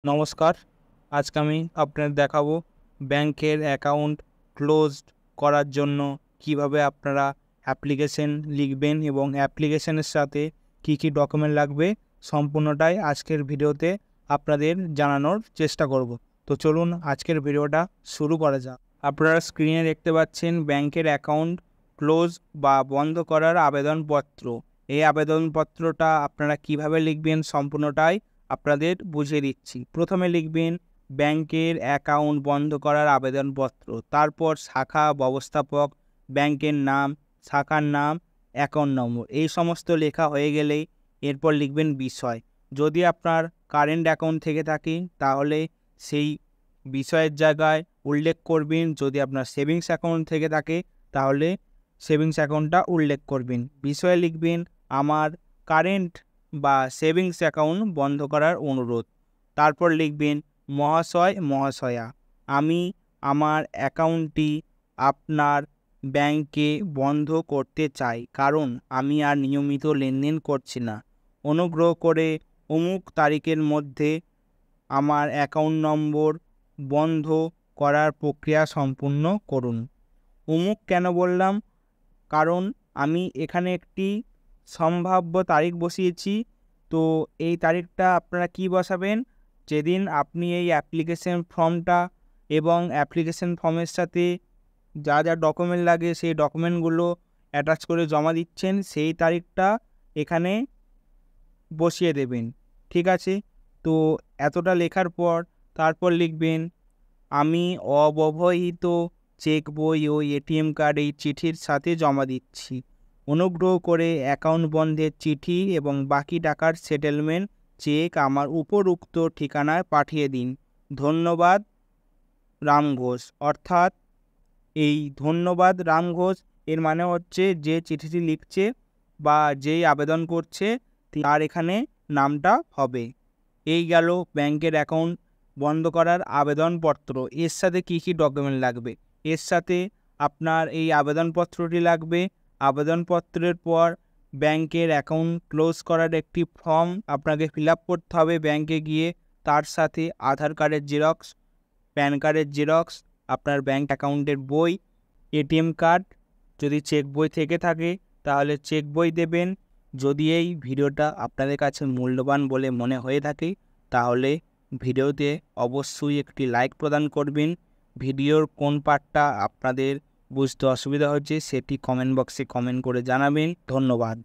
নমস্কার। আজকে আমি আপনাদের দেখাবো ব্যাংকের অ্যাকাউন্ট ক্লোজড করার জন্য কিভাবে আপনারা অ্যাপ্লিকেশন লিখবেন এবং অ্যাপ্লিকেশনের সাথে কী কী ডকুমেন্ট লাগবে সম্পূর্ণটাই আজকের ভিডিওতে আপনাদের জানানোর চেষ্টা করব। তো চলুন আজকের ভিডিওটা শুরু করা যাক। আপনারা স্ক্রিনে দেখতে পাচ্ছেন ব্যাংকের অ্যাকাউন্ট ক্লোজ বা বন্ধ করার আবেদনপত্র। এই আবেদনপত্রটা আপনারা কিভাবে লিখবেন সম্পূর্ণটাই আপনাদের বুঝিয়ে দিচ্ছি। প্রথমে লিখবেন ব্যাংকের অ্যাকাউন্ট বন্ধ করার আবেদনপত্র, তারপর শাখা, ব্যবস্থাপক, ব্যাংকের নাম, শাখার নাম, অ্যাকাউন্ট নম্বর। এই সমস্ত লেখা হয়ে গেলেই এরপর লিখবেন বিষয়। যদি আপনার কারেন্ট অ্যাকাউন্ট থেকে থাকে তাহলে সেই বিষয়ের জায়গায় উল্লেখ করবেন। যদি আপনার সেভিংস অ্যাকাউন্ট থেকে থাকে তাহলে সেভিংস অ্যাকাউন্টটা উল্লেখ করবেন। বিষয়ে লিখবেন আমার কারেন্ট বা সেভিংস অ্যাকাউন্ট বন্ধ করার অনুরোধ। তারপর লিখবেন মহাশয়, মহাশয়া, আমি আমার অ্যাকাউন্টটি আপনার ব্যাংকে বন্ধ করতে চাই, কারণ আমি আর নিয়মিত লেনদেন করছি না। অনুগ্রহ করে অমুক তারিখের মধ্যে আমার অ্যাকাউন্ট নম্বর বন্ধ করার প্রক্রিয়া সম্পূর্ণ করুন। অমুক কেন বললাম? কারণ আমি এখানে একটি সম্ভাব্য তারিখ বসিয়েছি। তো এই তারিখটা আপনারা কি বসাবেন? যেদিন আপনি এই অ্যাপ্লিকেশন ফর্মটা এবং অ্যাপ্লিকেশন ফর্মের সাথে যা যা ডকুমেন্ট লাগে সেই ডকুমেন্টগুলো অ্যাটাচ করে জমা দিচ্ছেন, সেই তারিখটা এখানে বসিয়ে দেবেন। ঠিক আছে? তো এতটা লেখার পর তারপর লিখবেন আমি অব্যবহৃত চেক বই ও এটিএম কার্ড এই চিঠির সাথে জমা দিচ্ছি। অনুগ্রহ করে অ্যাকাউন্ট বন্ধের চিঠি এবং বাকি টাকার সেটেলমেন্ট চেক আমার উপরোক্ত ঠিকানায় পাঠিয়ে দিন। ধন্যবাদ, রাম ঘোষ। অর্থাৎ এই ধন্যবাদ রাম ঘোষ এর মানে হচ্ছে যে চিঠিটি লিখছে বা যেই আবেদন করছে তার এখানে নামটা হবে। এই গেল ব্যাংকের অ্যাকাউন্ট বন্ধ করার আবেদনপত্র। এর সাথে কী কী ডকুমেন্ট লাগবে? এর সাথে আপনার এই আবেদনপত্রটি লাগবে। আবেদনপত্রের পর ব্যাংকের অ্যাকাউন্ট ক্লোজ করার একটি ফর্ম আপনাকে ফিল আপ করতে হবে ব্যাংকে গিয়ে। তার সাথে আধার কার্ডের জেরক্স, প্যান কার্ডের জেরক্স, আপনার ব্যাংক অ্যাকাউন্টের বই, এটিএম কার্ড, যদি চেক বই থেকে থাকে তাহলে চেক বই দেবেন। যদি এই ভিডিওটা আপনাদের কাছে মূল্যবান বলে মনে হয়ে থাকে তাহলে ভিডিওতে অবশ্যই একটি লাইক প্রদান করবেন। ভিডিওর কোন পার্টটা আপনাদের বুঝতে অসুবিধা হচ্ছে সেটি কমেন্ট বক্সে কমেন্ট করে জানাবেন। ধন্যবাদ।